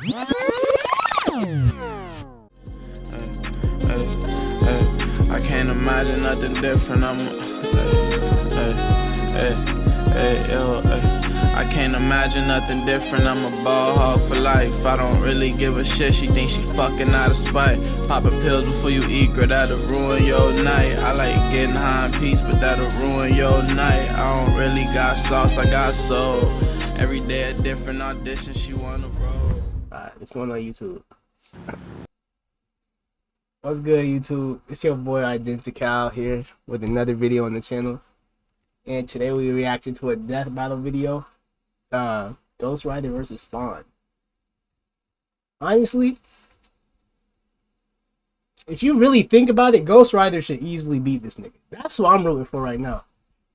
I can't imagine nothing different. I can't imagine nothing different. I'm a ball hog for life. I don't really give a shit. She thinks she fucking out of spite. Popping pills before you eat, girl, that'll ruin your night. I like getting high in peace, but that'll ruin your night. I don't really got sauce, I got soul. Every day a different audition, she wanna roll. Alright, what's going on YouTube? What's good YouTube? It's your boy Identical here with another video on the channel. And today we reacted to a death battle video. Ghost Rider versus Spawn. Honestly, if you really think about it, Ghost Rider should easily beat this nigga. That's what I'm rooting for right now.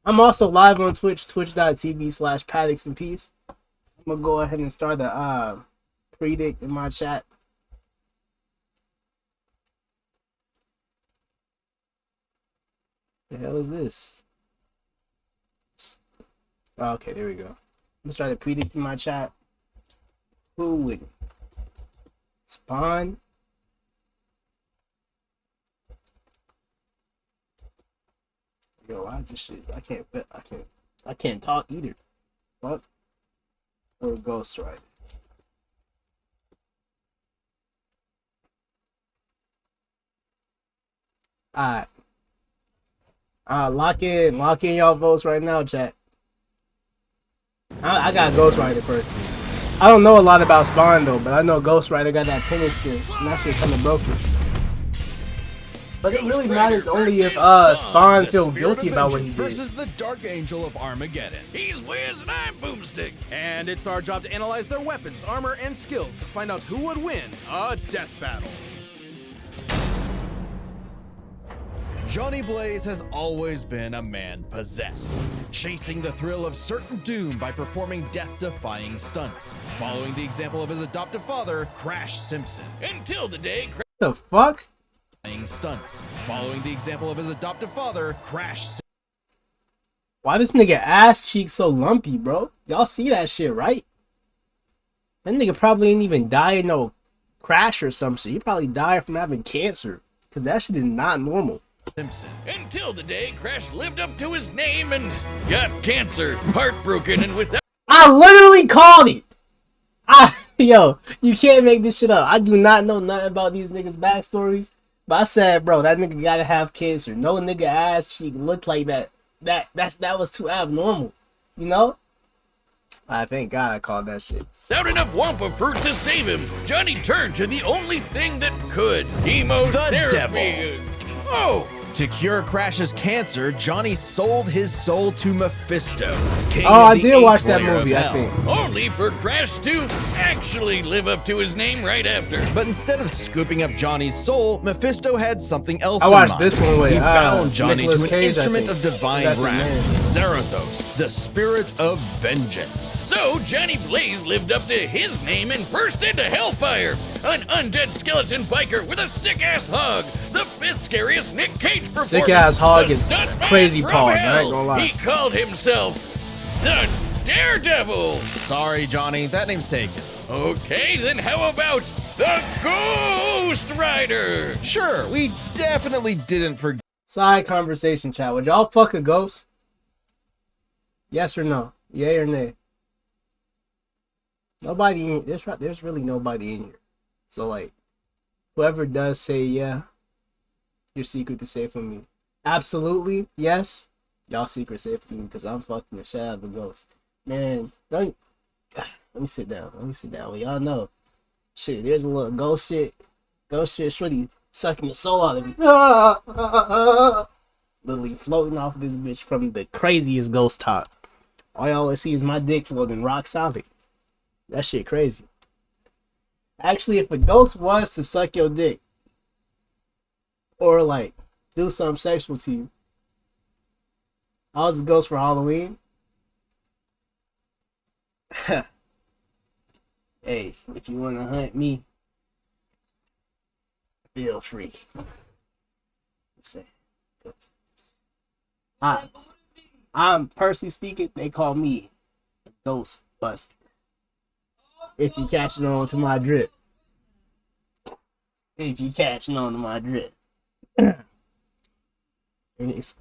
I'm also live on Twitch, twitch.tv/paddixandpeace. I'm gonna go ahead and start the predict in my chat. The hell is this? Oh, okay, there we go. Let's try to predict in my chat. Who would Spawn? Yo, why is this shit? I can't talk either. Fuck. Or Ghost Rider. Alright. Lock in y'all votes right now, chat. I got Ghost Rider personally. I don't know a lot about Spawn though, but I know Ghost Rider got that tennis shit, and that shit kinda broken. But it really matters only if Spawn feels guilty about what he did. Versus the Dark Angel of Armageddon. He's Wiz and I'm Boomstick. And it's our job to analyze their weapons, armor, and skills to find out who would win a death battle. Johnny Blaze has always been a man possessed, chasing the thrill of certain doom by performing death-defying stunts, following the example of his adoptive father, Crash Simpson. Until the day The fuck? Stunts, following the example of his adoptive father, Crash Simpson. Why this nigga ass cheek so lumpy, bro? Y'all see that shit, right? That nigga probably ain't even die in no crash or some shit. He probably died from having cancer, cause that shit is not normal. Simpson. Until the day Crash lived up to his name and got cancer, heartbroken, and without. I literally called it. Yo, you can't make this shit up. I do not know nothing about these niggas' backstories, but I said, bro, that nigga gotta have cancer. No nigga ass cheek looked like that. That was too abnormal, you know? I thank God I called that shit. Without enough Wampa fruit to save him, Johnny turned to the only thing that could: chemotherapy. The devil. Oh! To cure Crash's cancer, Johnny sold his soul to Mephisto, king Oh, I of the did watch eighth that layer of movie, I hell. think. Only for Crash to actually live up to his name right after. But instead of scooping up Johnny's soul, Mephisto had something else I in watched mind. this one with He bound Johnny Nicolas to an Cage, I instrument think. of divine That's his wrath, name. Zarathos, the spirit of vengeance. So Johnny Blaze lived up to his name and burst into hellfire. An undead skeleton biker with a sick-ass hog. The fifth scariest Nick Cage performance. Sick-ass hog The is stuntman crazy from pause, I hell. ain't gonna lie. He called himself the Daredevil. Sorry, Johnny, that name's taken. Okay, then how about the Ghost Rider? Sure, we definitely didn't forget. Side conversation, chat. Would y'all fuck a ghost? Yes or no? Yay or nay? Nobody in there's really nobody in here. So like, whoever does say yeah, your secret is safe from me. Absolutely yes, y'all secret safe from me because I'm fucking the shit out of a ghost. Man, don't. Let me sit down. Well, y'all know, shit. There's a little ghost shit. Ghost shit, really sucking the soul out of me. Literally floating off of this bitch from the craziest ghost top. All y'all always see is my dick floating rock solid. That shit crazy. Actually, if a ghost was to suck your dick, or like do something sexual to you, I was a ghost for Halloween. Hey, if you wanna hunt me, feel free. I'm personally speaking, they call me a ghost buster. If you catching on to my drip. If you catching on to my drip.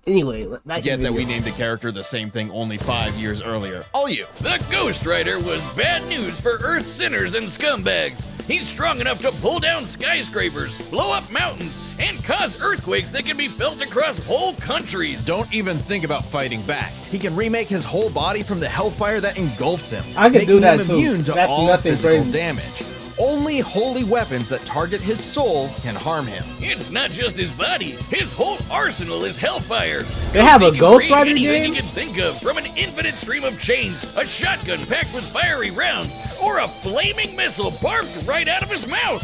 Anyway, back to Get the that we video. named a character the same thing only 5 years earlier. All you. The Ghost Rider was bad news for Earth's sinners and scumbags. He's strong enough to pull down skyscrapers, blow up mountains, and cause earthquakes that can be felt across whole countries. Don't even think about fighting back. He can remake his whole body from the hellfire that engulfs him. I can do making that him too. immune to That's all nothing physical crazy. damage. Only holy weapons that target his soul can harm him. It's not just his body, his whole arsenal is hellfire. They have a He can Ghost create Rider anything game? you can think of, from an infinite stream of chains, a shotgun packed with fiery rounds, or a flaming missile barfed right out of his mouth.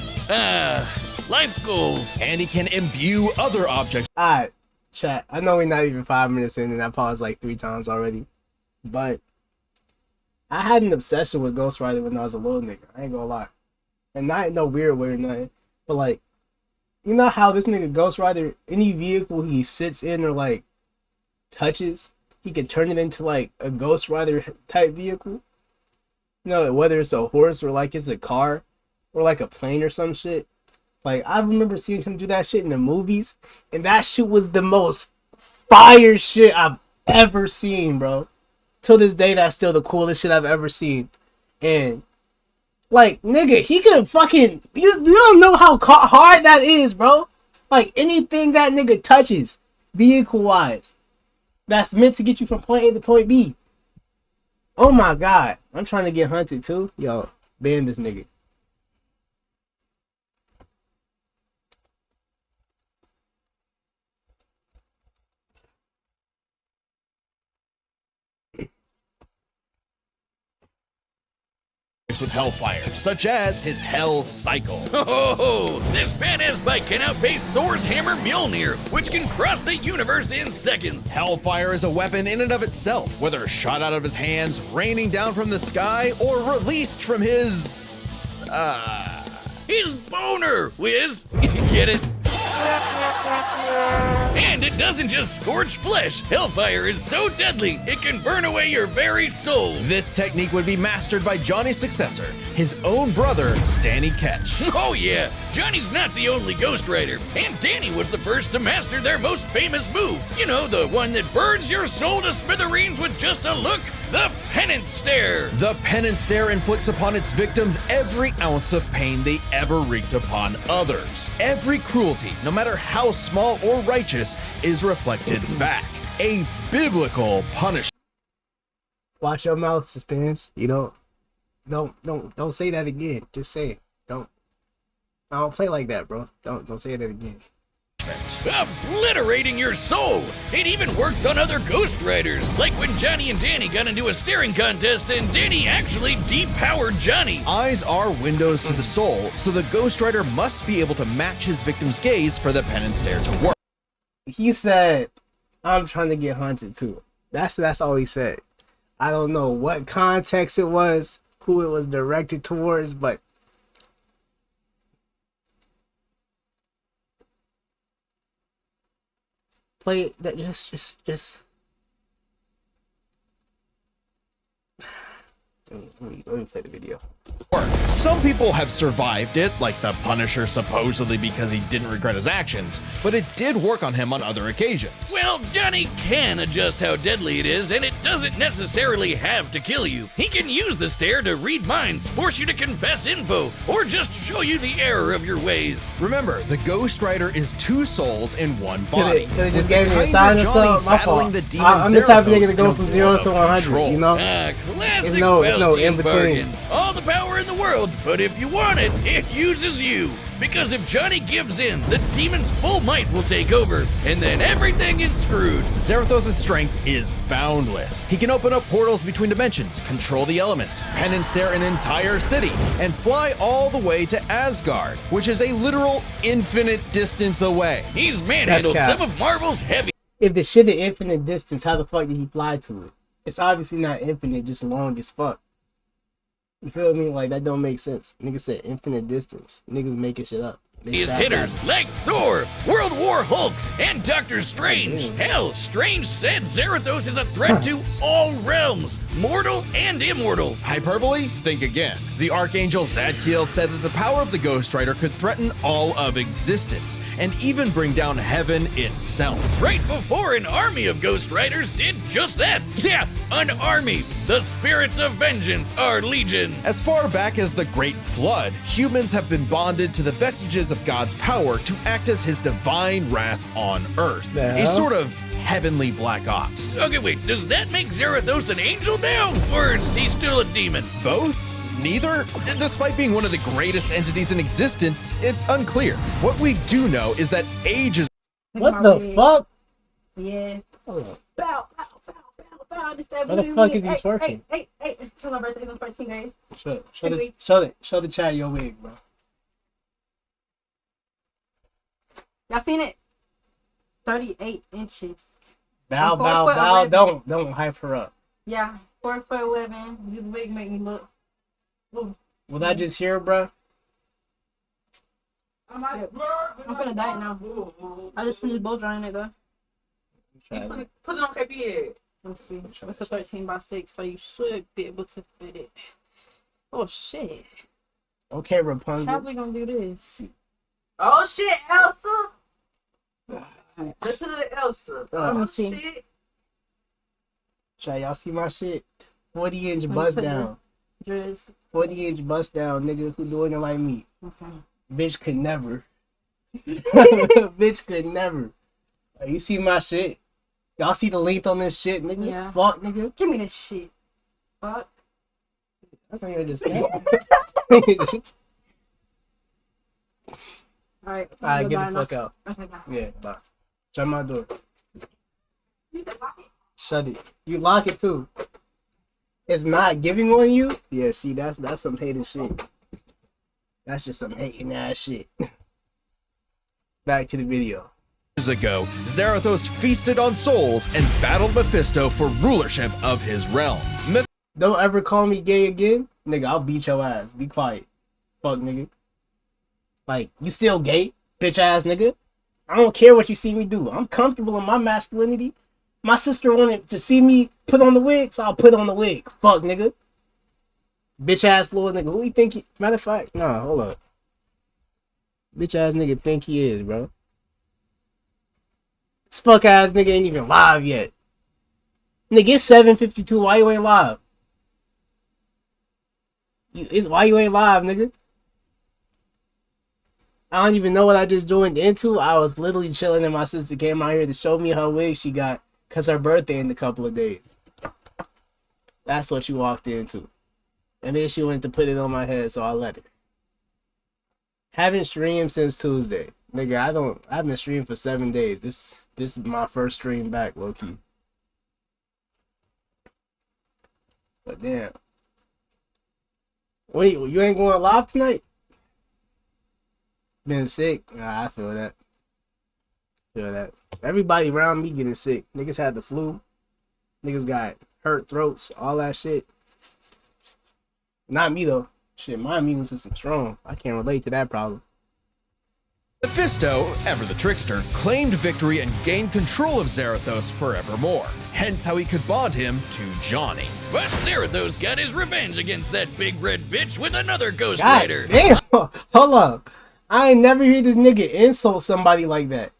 Life goals. And he can imbue other objects Alright, chat. I know we're not even 5 minutes in and I paused like 3 times already. But I had an obsession with Ghost Rider when I was a little nigga. I ain't gonna lie. And not in no weird way or nothing. But like, you know how this nigga Ghost Rider, any vehicle he sits in or like touches, he can turn it into like a Ghost Rider type vehicle? You know, whether it's a horse or like it's a car or like a plane or some shit. Like, I remember seeing him do that shit in the movies, and that shit was the most fire shit I've ever seen, bro. Till this day, that's still the coolest shit I've ever seen. And like, nigga, he could fucking... You don't know how hard that is, bro. Like, anything that nigga touches, vehicle-wise, that's meant to get you from point A to point B. Oh my god. I'm trying to get hunted, too. Yo, ban this nigga. with hellfire, such as his Hell Cycle. Oh, this badass bike can outpace Thor's hammer Mjolnir, which can cross the universe in seconds. Hellfire is a weapon in and of itself, whether shot out of his hands, raining down from the sky, or released from his... His boner, Wiz. Get it? And it doesn't just scorch flesh. Hellfire is so deadly, it can burn away your very soul. This technique would be mastered by Johnny's successor, his own brother, Danny Ketch. Oh yeah, Johnny's not the only Ghost Rider, and Danny was the first to master their most famous move. You know, the one that burns your soul to smithereens with just a look? The Penance Stare. The Penance Stare inflicts upon its victims every ounce of pain they ever wreaked upon others. Every cruelty, no matter how small or righteous, is reflected back. A biblical punishment. Watch your mouth, Suspense. You know, don't say that again. Just say it. I don't play like that, bro. Don't say that again. Obliterating your soul. It even works on other Ghost Riders, like when Johnny and Danny got into a staring contest and Danny actually depowered Johnny. Eyes are windows to the soul, so the Ghost Rider must be able to match his victim's gaze for the Penance Stare to work. He said, "I'm trying to get hunted too." That's all he said. I don't know what context it was, who it was directed towards, but play that. Just. Let me play the video. Some people have survived it, like the Punisher supposedly because he didn't regret his actions, but it did work on him on other occasions. Well, Johnny can adjust how deadly it is, and it doesn't necessarily have to kill you. He can use the stare to read minds, force you to confess info, or just show you the error of your ways. Remember, the Ghost Rider is two souls in one body. Could have just With gave the me a kind sign of or Johnny something. My battling fault. the demon I'm the type of nigga Zarathos to go in from a 0 world to of 100. control. You know. Classic There's no in Faustian between. bargain. All the power in the world, but if you want it, it uses you. Because if Johnny gives in, the demon's full might will take over, and then everything is screwed. Zarathos' strength is boundless. He can open up portals between dimensions, control the elements, Penance Stare an entire city, and fly all the way to Asgard, which is a literal infinite distance away. He's manhandled cap. some of Marvel's heavy. If the shit at infinite distance, how the fuck did he fly to it? It's obviously not infinite, just long as fuck. You feel me? Like, that don't make sense. Niggas said infinite distance. Niggas making shit up. His hitters like Thor, World War Hulk, and Doctor Strange. Hell, Strange said Zarathos is a threat to all realms, mortal and immortal. Hyperbole? Think again. The Archangel Zadkiel said that the power of the Ghost Rider could threaten all of existence, and even bring down heaven itself. Right before an army of Ghost Riders did just that. Yeah, an army. The spirits of vengeance are legion. As far back as the Great Flood, humans have been bonded to the vestiges of God's power to act as his divine wrath on Earth. A sort of heavenly Black Ops. Okay, wait, does that make Zarathos an angel now? Or is he still a demon? Both? Neither? Despite being one of the greatest entities in existence, it's unclear. What we do know is that age is What the fuck? Yes. Hold on. Bow, bow, bow, bow, bow. This that What the booty fuck wig. is he twerking? Hey. It's my birthday in 14 days. Show the chat your wig, bro. Y'all seen it? 38 inches. Bow, I'm 4 bow, foot bow. 11. Don't hype her up. Yeah, 4'11". This wig make me look. Ooh. Will I just hear, bro? I'm gonna die now. I just finished blow drying it though. Put it on KP. Let's see. It's a 13x6, so you should be able to fit it. Oh shit. Okay, Rapunzel. How's we gonna do this? Oh shit, Elsa. Let's put it at Elsa. Let me Oh see. shit. Try y'all see my shit? 40-inch me bust put down. Dress. 40-inch bust down, nigga. Who doing it like me? Okay. Bitch could never. Bitch could never. You see my shit? Y'all see the length on this shit, nigga? Yeah. Fuck, nigga. Give me this shit. Fuck. I can't understand. Alright. Alright, get the fuck out. Okay, bye. Yeah, bye. Shut my door. You can lock it. Shut it. You lock it too. It's not giving on you? Yeah, see, that's some hating shit. That's just some hating ass shit. Back to the video. years ago, Zarathos feasted on souls and battled Mephisto for rulership of his realm. Don't ever call me gay again. Nigga, I'll beat your ass. Be quiet. Fuck, nigga. Like, you still gay? Bitch ass nigga? I don't care what you see me do. I'm comfortable in my masculinity. My sister wanted to see me put on the wig, so I'll put on the wig. Fuck, nigga. Bitch ass little nigga. Who you think he... Matter of fact, nah, hold up. Bitch ass nigga think he is, bro. This fuck ass nigga ain't even live yet. Nigga, it's 7:52. Why you ain't live? Why you ain't live, nigga? I don't even know what I just joined into. I was literally chilling and my sister came out here to show me her wig she got because her birthday in a couple of days. That's what you walked into. And then she went to put it on my head, so I let her. Haven't streamed since Tuesday. Nigga, I haven't streamed for 7 days. This is my first stream back, low-key. But damn. Wait, you ain't going live tonight? Been sick? Nah, I feel that. Everybody around me getting sick. Niggas had the flu. Niggas got hurt throats, all that shit. Not me though. Shit, my immune system's strong. I can't relate to that problem. Mephisto, ever the trickster, claimed victory and gained control of Zarathos forevermore. Hence how he could bond him to Johnny. But Zarathos got his revenge against that big red bitch with another Ghost God Rider. damn! Hold up. I ain't never hear this nigga insult somebody like that.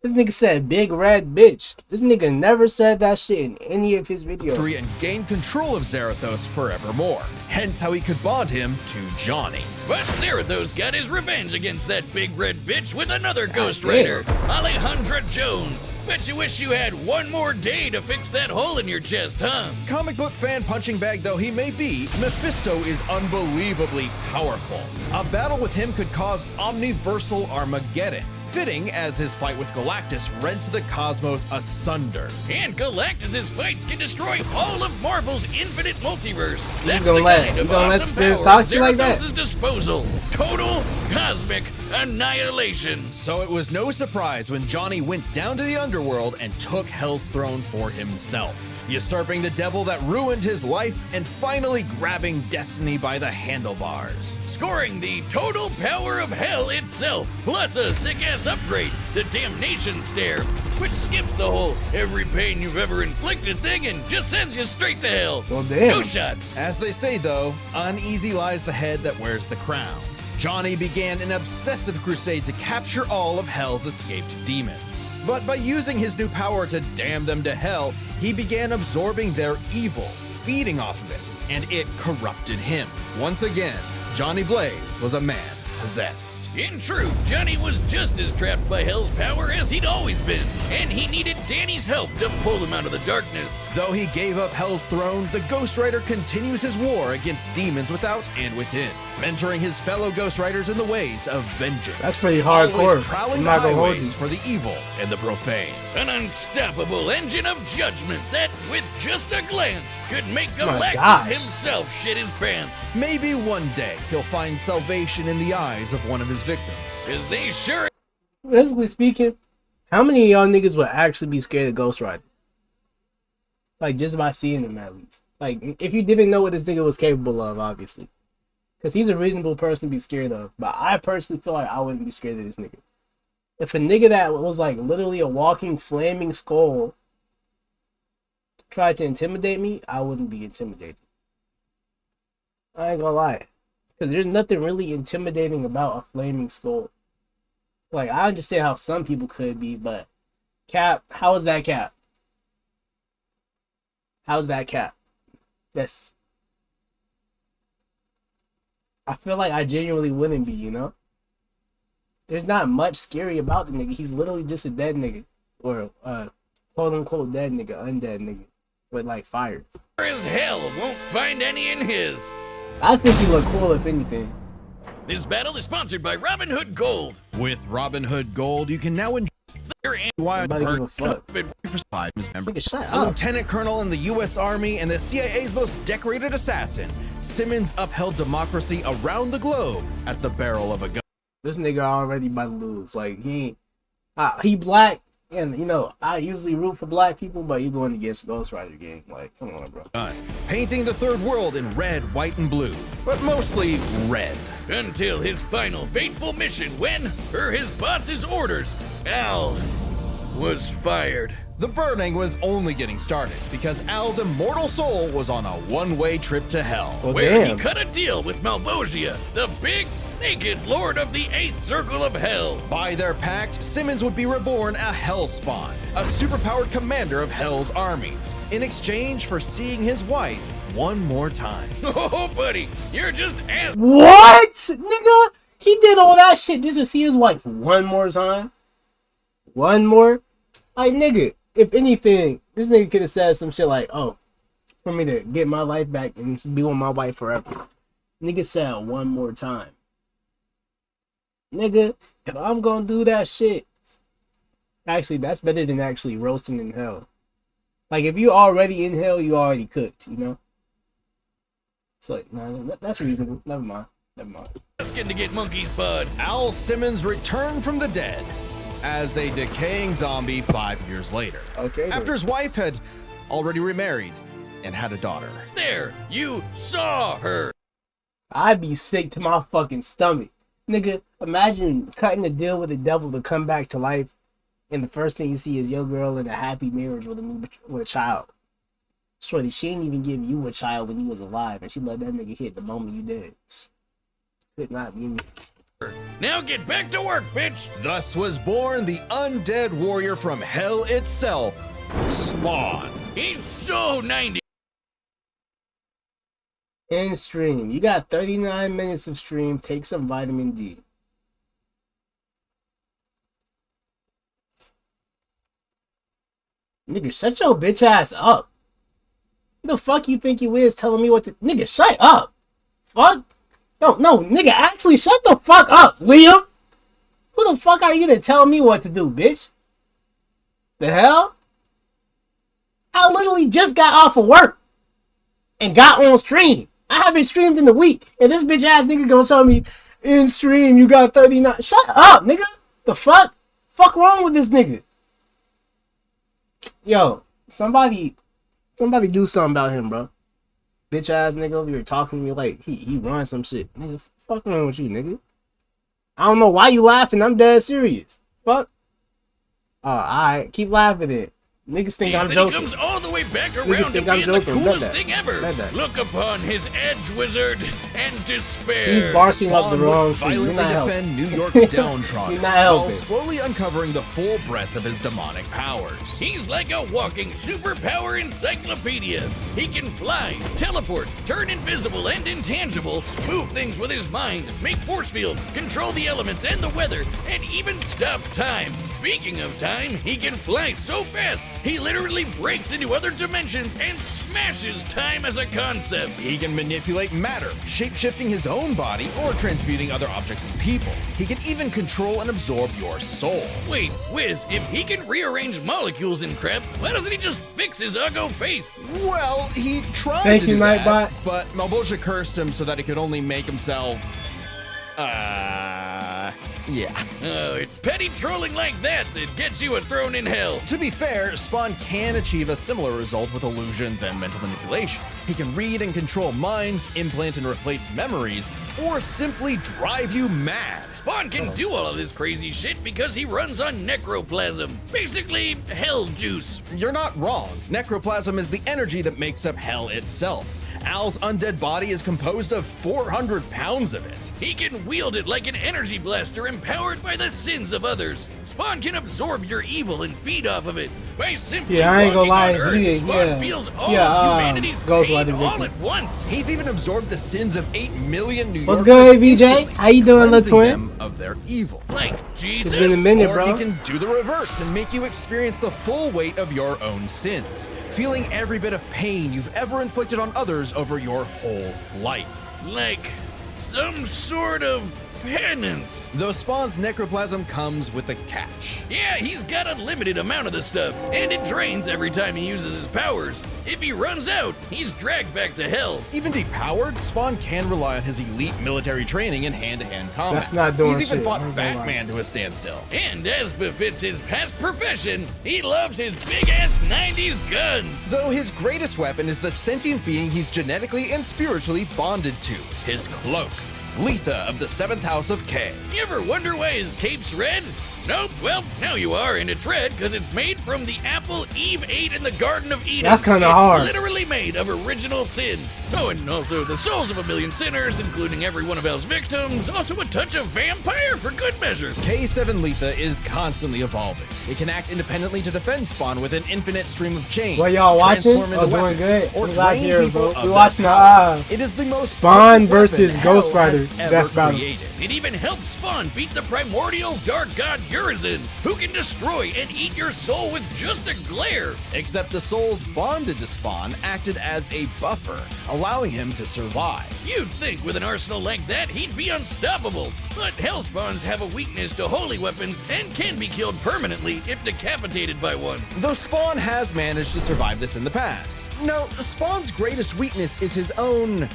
This nigga said big red bitch. This nigga never said that shit in any of his videos. Victory and gained control of Zarathos forevermore. Hence how he could bond him to Johnny. But Zarathos got his revenge against that big red bitch with another Ghost damn. Rider, Alejandra Jones. Bet you wish you had one more day to fix that hole in your chest, huh? Comic book fan punching bag though he may be, Mephisto is unbelievably powerful. A battle with him could cause omniversal Armageddon. Fitting as his fight with Galactus rents the cosmos asunder. And Galactus's fights can destroy all of Marvel's infinite multiverse. That's gonna the let- kind you of gonna let awesome Spin power Socks you like that? Zarathos' disposal. Total cosmic annihilation. So it was no surprise when Johnny went down to the underworld and took Hell's throne for himself. usurping the devil that ruined his life and finally grabbing destiny by the handlebars. Scoring the total power of hell itself, plus a sick-ass upgrade, the Damnation Stare, which skips the whole every pain you've ever inflicted thing and just sends you straight to hell. Well, damn. No shot. As they say though, uneasy lies the head that wears the crown. Johnny began an obsessive crusade to capture all of Hell's escaped demons. But by using his new power to damn them to hell, he began absorbing their evil, feeding off of it, and it corrupted him. Once again, Johnny Blaze was a man possessed. In truth, Johnny was just as trapped by Hell's power as he'd always been, and he needed Danny's help to pull him out of the darkness. Though he gave up Hell's throne, the Ghost Rider continues his war against demons without and within, mentoring his fellow Ghost Riders in the ways of vengeance. That's pretty hardcore. Always prowling I'm the not gonna hold highways you. for the evil and the profane. An unstoppable engine of judgment that, with just a glance, could make my Galactus gosh. himself shit his pants. Maybe one day he'll find salvation in the eyes of one of his victims. Cause they sure Basically speaking, how many of y'all niggas would actually be scared of Ghost Rider? Like, just by seeing him, at least. Like, if you didn't know what this nigga was capable of, obviously. Because he's a reasonable person to be scared of. But I personally feel like I wouldn't be scared of this nigga. If a nigga that was, like, literally a walking, flaming skull tried to intimidate me, I wouldn't be intimidated. I ain't gonna lie. Because there's nothing really intimidating about a flaming skull. Like, I understand how some people could be, but Cap, how is that Cap? How's that Cap? That's... I feel like I genuinely wouldn't be, you know? There's not much scary about the nigga. He's literally just a dead nigga. Or, quote-unquote dead nigga, undead nigga. With, like, fire. as hell won't find any in his. I think he look cool, if anything. This battle is sponsored by Robin Hood Gold. With Robin Hood Gold, you can now enjoy Nobody give a fuck. member. Nigga, shut A up. lieutenant colonel in the U.S. Army and the CIA's most decorated assassin, Simmons upheld democracy around the globe at the barrel of a gun. This nigga already about to lose. Like, he black, and, you know, I usually root for black people, but you going against Ghost Rider gang. Like, come on, bro. Painting the third world in red, white, and blue, but mostly red. Until his final fateful mission when, per his boss's orders, Al was fired. The burning was only getting started because Al's immortal soul was on a one-way trip to hell. Well, Where damn. he cut a deal with Malvosia, the big, naked lord of the 8th Circle of Hell. By their pact, Simmons would be reborn a Hellspawn, a superpowered commander of Hell's armies, in exchange for seeing his wife one more time. Oh, buddy, you're just ass. What? Nigga? He did all that shit just to see his wife one more time? One more? Like, nigga, if anything, this nigga could have said some shit like, oh, for me to get my life back and be with my wife forever. Nigga said one more time. Nigga, if I'm gonna do that shit, actually, that's better than actually roasting in hell. Like, if you already in hell, you already cooked, you know? So, like, nah, that's reasonable. Never mind. Asking to get monkey's bud. Al Simmons returned from the dead as a decaying zombie 5 years later. Okay. then. After his wife had already remarried and had a daughter. There, you saw her. I'd be sick to my fucking stomach. Nigga, imagine cutting a deal with the devil to come back to life, and the first thing you see is your girl in a happy marriage with a child. Shorty, she didn't even give you a child when you was alive, and she let that nigga hit the moment you did. Could not be me. Now get back to work, bitch. Thus was born the undead warrior from hell itself, Spawn. He's so 90. End stream. You got 39 minutes of stream. Take some vitamin D. Nigga, shut your bitch ass up. Who the fuck you think you is telling me what to... Nigga, shut up. Fuck. No, nigga, actually shut the fuck up, Liam. Who the fuck are you to tell me what to do, bitch? The hell? I literally just got off of work and got on stream. I haven't streamed in a week, and this bitch ass nigga gonna tell me, in stream, you got 39. Shut up, nigga. The fuck? Fuck wrong with this nigga? Yo, somebody Somebody do something about him, bro. Bitch ass nigga over here talking to me like he won some shit. Nigga, fuck wrong with you, nigga? I don't know why you laughing. I'm dead serious. Fuck. Alright, keep laughing it. Niggas think I'm joking. He comes all the way back Niggas around to think I'm being the joking. coolest thing ever. Bet that. Look upon his edge wizard and despair. He's barking up the Spawn wrong would shit. You're violently not helping. defend New York's downtrodden You're not while helping. slowly uncovering the full breadth of his demonic powers. He's like a walking superpower encyclopedia. He can fly, teleport, turn invisible and intangible, move things with his mind, make force fields, control the elements and the weather, and even stop time. Speaking of time, he can fly so fast, he literally breaks into other dimensions and smashes time as a concept. He can manipulate matter, shape-shifting his own body or transmuting other objects and people. He can even control and absorb your soul. Wait, Wiz, if he can rearrange molecules and crap, why doesn't he just fix his uggo face? Well, he tried Thank to you, do that, Nightbot. but Malbolgia cursed him so that he could only make himself... yeah. Oh, it's petty trolling like that that gets you a throne in hell. To be fair, Spawn can achieve a similar result with illusions and mental manipulation. He can read and control minds, implant and replace memories, or simply drive you mad. Spawn can do all of this crazy shit because he runs on necroplasm. Basically, hell juice. You're not wrong. Necroplasm is the energy that makes up hell itself. Al's undead body is composed of 400 pounds of it. He can wield it like an energy blaster empowered by the sins of others. Spawn can absorb your evil and feed off of it. By simply Yeah, I ain't gonna walking lie, on Earth, yeah, Spawn yeah. feels all Yeah, of humanity's Ghost pain Rider all victim. at once. He's even absorbed the sins of 8 million New What's Yorkers good, VJ? instantly, How you doing, little cleansing twin? them of their evil. Like Jesus. It's been a minute, Or bro. he can do the reverse and make you experience the full weight of your own sins, feeling every bit of pain you've ever inflicted on others over your whole life. Like some sort of penance. Though Spawn's necroplasm comes with a catch. Yeah, he's got a limited amount of the stuff, and it drains every time he uses his powers. If he runs out, he's dragged back to hell. Even depowered, Spawn can rely on his elite military training in hand-to-hand combat. That's not doing He's even shit, fought I'm gonna lie. Batman to a standstill. And as befits his past profession, he loves his big-ass 90s guns. Though his greatest weapon is the sentient being he's genetically and spiritually bonded to, his cloak. Letha of the 7th House of K. You ever wonder why his cape's red? Nope, well, now you are, and it's red because it's made from the apple Eve ate in the Garden of Eden. That's kinda It's hard. literally made of original sin. Oh, and also the souls of a million sinners, including every one of Hell's victims. Also a touch of vampire for good measure. K7 Letha is constantly evolving. It can act independently to defend Spawn with an infinite stream of chains. What y'all watching? transform into Oh, doing weapons, good. Or I'm glad drain to hear it, people bro. of We their watching the power. It is the most Spawn powerful versus weapon Ghost Hell has Rider ever death battle. created. It even helps Spawn beat the primordial dark god Urizen, who can destroy and eat your soul with just a glare. Except the souls bonded to Spawn acted as a buffer, allowing him to survive. You'd think with an arsenal like that, he'd be unstoppable. But Hellspawns have a weakness to holy weapons and can be killed permanently if decapitated by one. Though Spawn has managed to survive this in the past. No, Spawn's greatest weakness is his own...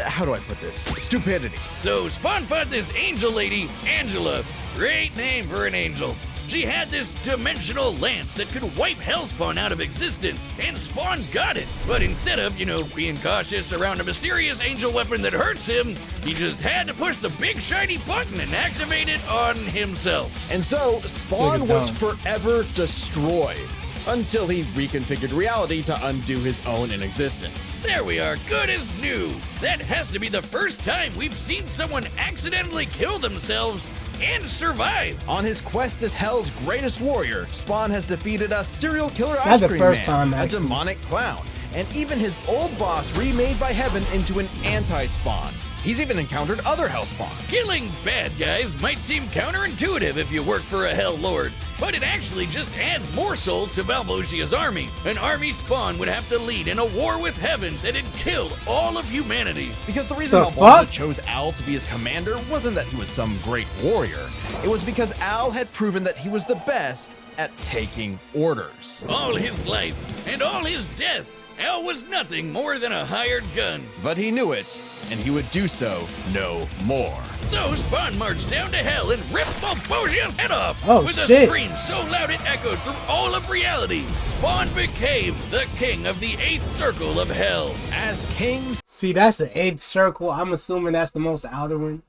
how do I put this? Stupidity. So Spawn fought this angel lady, Angela. Great name for an angel. She had this dimensional lance that could wipe Hellspawn out of existence, and Spawn got it. But instead of, being cautious around a mysterious angel weapon that hurts him, he just had to push the big shiny button and activate it on himself. And so, Spawn Look at was them. forever destroyed. Until he reconfigured reality to undo his own inexistence. There we are, good as new. That has to be the first time we've seen someone accidentally kill themselves and survive. On his quest as Hell's greatest warrior, Spawn has defeated a serial killer That's ice the cream first man, time, a actually. demonic clown, and even his old boss remade by Heaven into an anti-Spawn. He's even encountered other Hellspawn. Killing bad guys might seem counterintuitive if you work for a Hell Lord, but it actually just adds more souls to Balbosia's army. An army Spawn would have to lead in a war with Heaven that'd kill all of humanity. Because the reason The Malbolgia fuck? chose Al to be his commander wasn't that he was some great warrior. It was because Al had proven that he was the best at taking orders. All his life and all his death, Hell was nothing more than a hired gun. But he knew it, and he would do so no more. So Spawn marched down to hell and ripped Mephosheth's head off. Oh, with shit. a scream so loud it echoed through all of reality. Spawn became the king of the 8th circle of hell. As king, See, that's the 8th circle. I'm assuming that's the most outer one.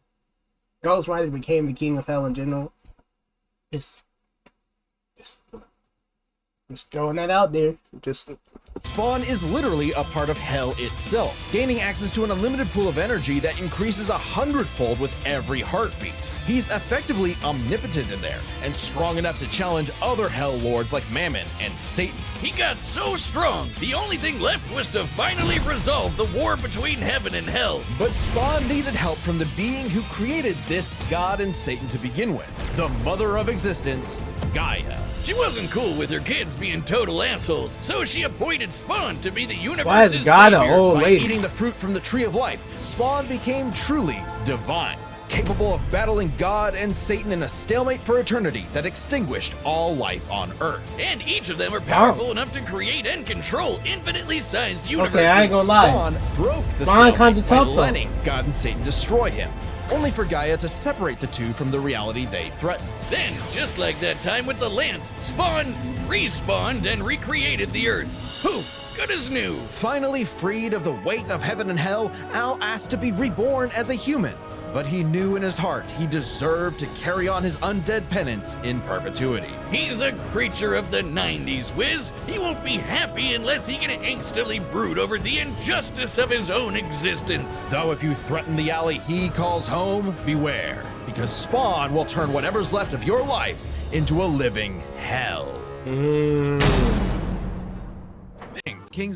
Ghost Rider became the king of hell in general. Just throwing that out there. Just Spawn is literally a part of hell itself, gaining access to an unlimited pool of energy that increases 100-fold with every heartbeat. He's effectively omnipotent in there, and strong enough to challenge other hell lords like Mammon and Satan. He got so strong, the only thing left was to finally resolve the war between heaven and hell. But Spawn needed help from the being who created this god and Satan to begin with, the mother of existence, Gaia. She wasn't cool with her kids being total assholes, so she appointed Spawn to be the why universe's is God an savior. old By lady? eating the fruit from the tree of life, Spawn became truly divine, capable of battling God and Satan in a stalemate for eternity that extinguished all life on Earth. And each of them are powerful enough to create and control infinitely sized universes. Okay, I ain't gonna lie. Spawn broke the Spawn stalemate kinda by tough, though. letting God and Satan destroy him, only for Gaia to separate the two from the reality they threatened. Then, just like that time with the Lance, Spawn respawned and recreated the Earth. Poof, good as new. Finally freed of the weight of heaven and hell, Al asked to be reborn as a human. But he knew in his heart he deserved to carry on his undead penance in perpetuity. He's a creature of the 90s, Wiz. He won't be happy unless he can hastily brood over the injustice of his own existence. Though if you threaten the alley he calls home, beware, because Spawn will turn whatever's left of your life into a living hell. Kings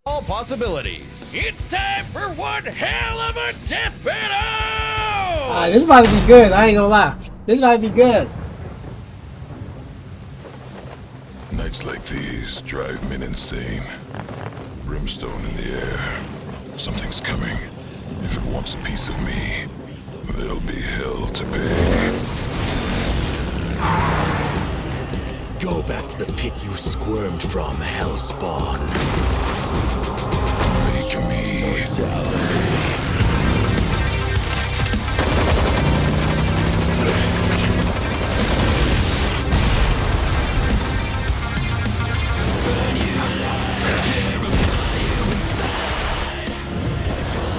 all possibilities. It's time for one hell of a death battle! This about to be good. I ain't gonna lie. This about to be good. Nights like these drive men insane. Brimstone in the air. Something's coming. If it wants a piece of me, there'll be hell to pay. Go back to the pit you squirmed from, Hellspawn. Make me.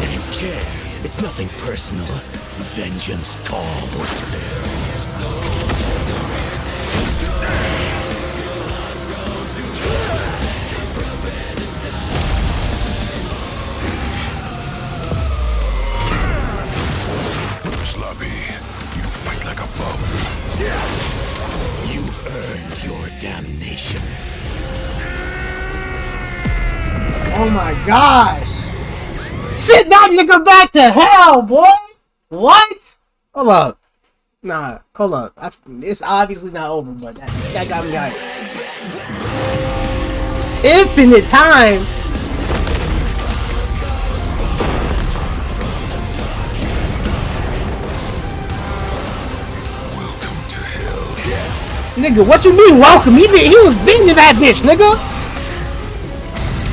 If you care, it's nothing personal. Vengeance calls. Sloppy, you fight like a bum. You've earned your damnation. Oh my gosh. Send that nigga back to hell, boy. What? Hold up. Nah, hold up. It's obviously not over, but that got me hyped. Infinite time. Welcome to hell. Nigga, what you mean welcome? He was beating that bitch, nigga.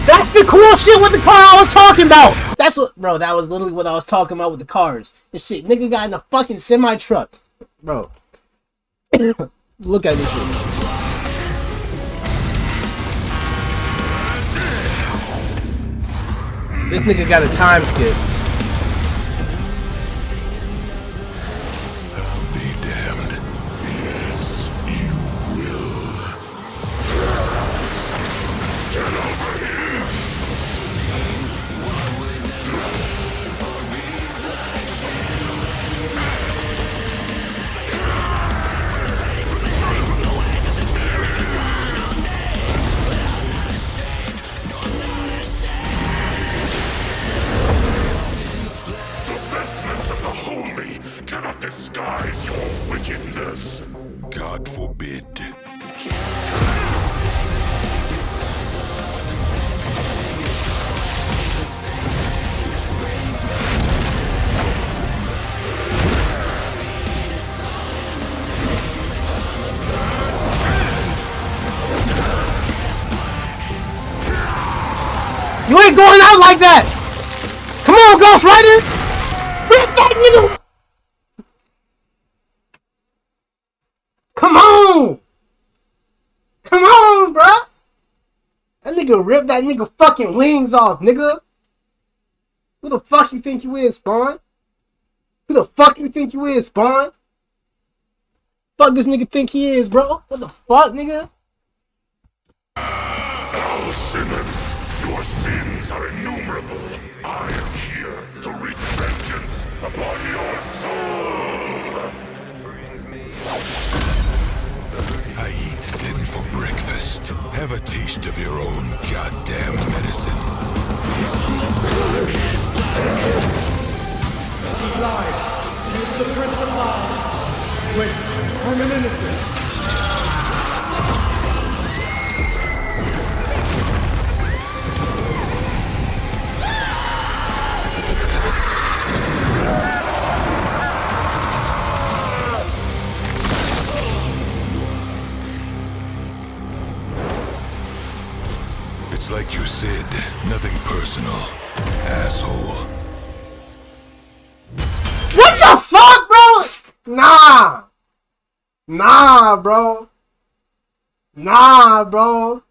That's the cool shit with the car I was talking about. That's what, bro, that was literally what I was talking about with the cars. This shit, nigga got in a fucking semi-truck. Bro. Look at this shit. This nigga got a time skip. I'll be damned. Yes, you will. Get over here! The vestments of the holy cannot disguise your wickedness. God forbid. going out like that? Come on, Ghost Rider! Rip that nigga! Come on! Come on, bruh! That nigga ripped that nigga fucking wings off, nigga! Who the fuck you think you is, Spawn? Who the fuck you think you is, Spawn? Fuck this nigga think he is, bro? What the fuck, nigga? Oh, Simmons, your sins are innumerable. I am here to wreak vengeance upon your soul. I eat sin for breakfast. Have a taste of your own goddamn medicine. Lies. He's the Prince of Lies. Wait, I'm an innocent. It's like you said, nothing personal, asshole. What the fuck, bro? Nah. Nah, bro. Nah, bro.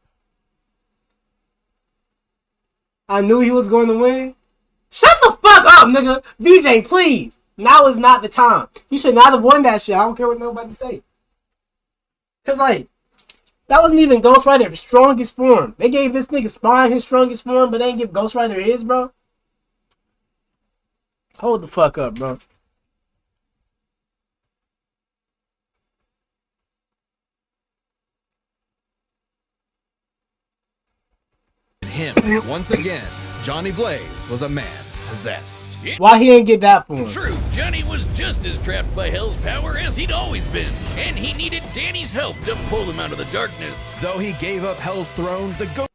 I knew he was going to win. Shut the fuck up, nigga. VJ, please. Now is not the time. You should not have won that shit. I don't care what nobody say. Cause like, that wasn't even Ghost Rider his strongest form. They gave this nigga Spawn his strongest form, but they didn't give Ghost Rider his, bro. Hold the fuck up, bro. Him, once again, Johnny Blaze was a man possessed. Why he didn't get that form? True, Johnny was just as trapped by Hell's power as he'd always been, and he needed Danny's help to pull him out of the darkness. Though he gave up Hell's throne, the Ghost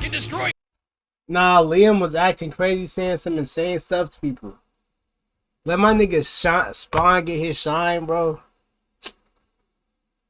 Can destroy. Nah, Liam was acting crazy, saying some insane stuff to people. Let my nigga Spawn get his shine, bro.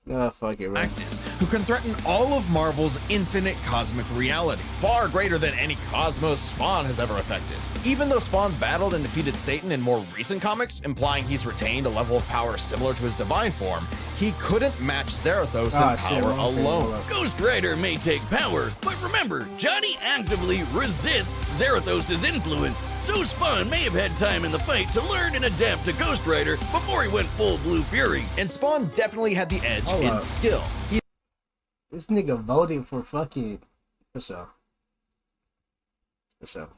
Oh, fuck it, bro. Darkness, who can threaten all of Marvel's infinite cosmic reality, far greater than any cosmos Spawn has ever affected. Even though Spawn's battled and defeated Satan in more recent comics, implying he's retained a level of power similar to his divine form, he couldn't match Zarathos in power alone. Ghost Rider may take power, but remember, Johnny actively resists Zarathos' influence, so Spawn may have had time in the fight to learn and adapt to Ghost Rider before he went full Blue Fury. And Spawn definitely had the edge in skill. This nigga voted for fucking... For sure. For sure.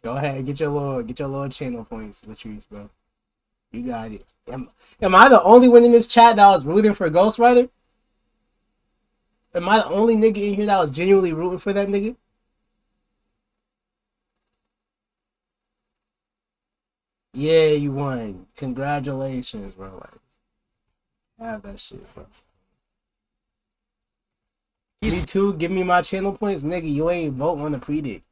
Go ahead, get your little channel points, Latrice, bro. You got it. Am I the only one in this chat that was rooting for Ghost Rider? Am I the only nigga in here that was genuinely rooting for that nigga? Yeah, you won. Congratulations, bro. Like, have that shit, bro. Me too. Give me my channel points, nigga. You ain't vote on the predict.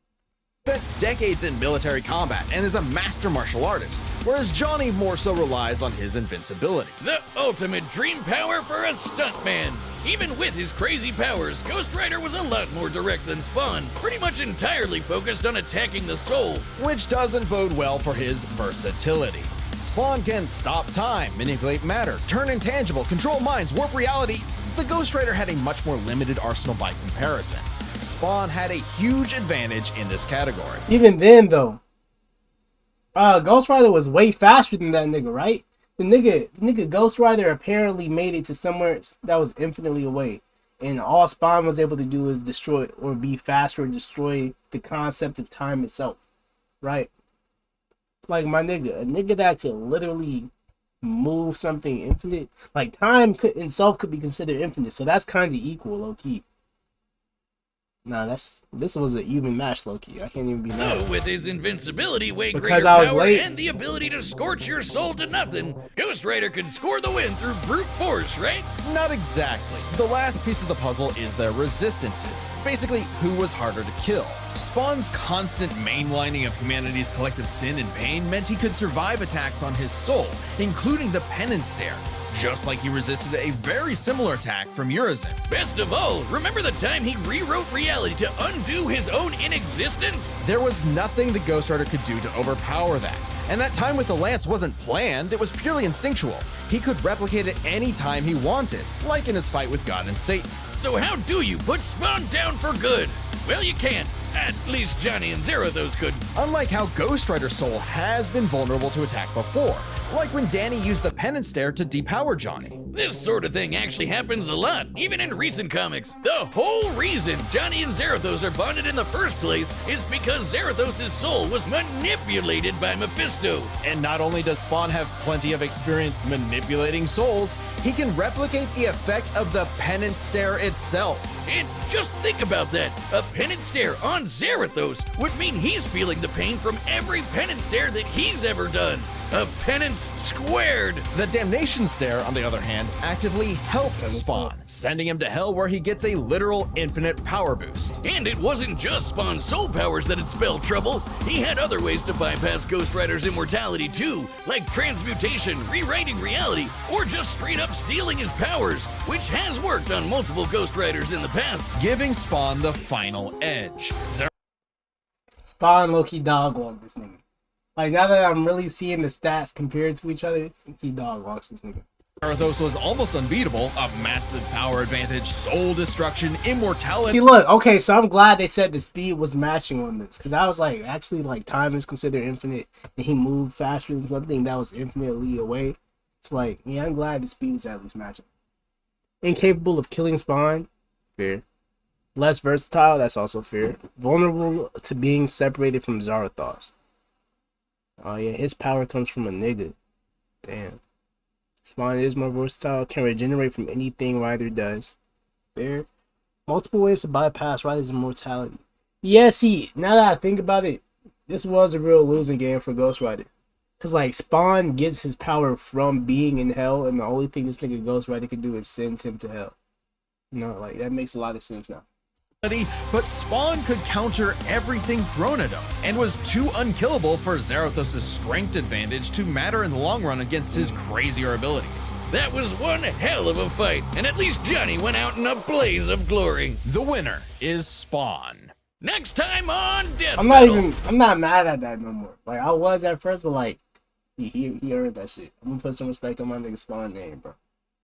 Spent decades in military combat and is a master martial artist, whereas Johnny more so relies on his invincibility. The ultimate dream power for a stuntman. Even with his crazy powers, Ghost Rider was a lot more direct than Spawn, pretty much entirely focused on attacking the soul. Which doesn't bode well for his versatility. Spawn can stop time, manipulate matter, turn intangible, control minds, warp reality. The Ghost Rider had a much more limited arsenal by comparison. Spawn had a huge advantage in this category. Even then, though, Ghost Rider was way faster than that nigga, right? The nigga Ghost Rider apparently made it to somewhere that was infinitely away, and all Spawn was able to do is destroy or be faster or destroy the concept of time itself, right? Like my nigga, a nigga that could literally move something infinite, like time itself could be considered infinite, so that's kind of equal, low key. Nah, this was an even match, low-key. I can't even be mad. With his invincibility, way Because greater I was power, late. and the ability to scorch your soul to nothing, Ghost Rider could score the win through brute force, right? Not exactly. The last piece of the puzzle is their resistances. Basically, who was harder to kill. Spawn's constant mainlining of humanity's collective sin and pain meant he could survive attacks on his soul, including the penance stare. just like he resisted a very similar attack from Urizen. Best of all, remember the time he rewrote reality to undo his own inexistence? There was nothing the Ghost Rider could do to overpower that. And that time with the lance wasn't planned, it was purely instinctual. He could replicate it any time he wanted, like in his fight with God and Satan. So how do you put Spawn down for good? Well, you can't. At least Johnny and Zarathos couldn't. Unlike how Ghost Rider Soul has been vulnerable to attack before, like when Danny used the penance stare to depower Johnny. This sort of thing actually happens a lot, even in recent comics. The whole reason Johnny and Zarathos are bonded in the first place is because Zarathos' soul was manipulated by Mephisto. And not only does Spawn have plenty of experience manipulating souls, he can replicate the effect of the penance stare itself. And just think about that. A penance stare on Zarathos would mean he's feeling the pain from every penance stare that he's ever done. A penance squared. The damnation stare, on the other hand, actively helps Spawn, sending him to hell where he gets a literal infinite power boost. And it wasn't just Spawn's soul powers that had spelled trouble. He had other ways to bypass Ghost Rider's immortality too, like transmutation, rewriting reality, or just straight up stealing his powers, which has worked on multiple Ghost Riders in the past. Giving Spawn the final edge. Spawn low-key dog walk this nigga. Like, now that I'm really seeing the stats compared to each other, he dog walks this nigga. Zarathos was almost unbeatable, a massive power advantage, soul destruction, immortality. See, look, okay, so I'm glad they said the speed was matching on this, because I was like, actually, like, time is considered infinite, and he moved faster than something that was infinitely away. So, like, yeah, I'm glad the speed is at least matching. Incapable of killing Spawn, fair. Less versatile, that's also fair. Vulnerable to being separated from Zarathos. Oh yeah, his power comes from a nigga. Damn. Spawn is more versatile, can regenerate from anything Ryder does. Fair. Multiple ways to bypass Ryder's immortality. Yeah, see, now that I think about it, this was a real losing game for Ghost Rider. Cause like Spawn gets his power from being in hell, and the only thing this nigga Ghost Rider can do is send him to hell. You know, like that makes a lot of sense now. But Spawn could counter everything thrown at him, and was too unkillable for Zarathos' strength advantage to matter in the long run against his crazier abilities. That was one hell of a fight, and at least Johnny went out in a blaze of glory. The winner is Spawn. Next time on Death I'm not mad at that no more. Like I was at first, but like he earned that shit. I'm gonna put some respect on my nigga Spawn name, bro.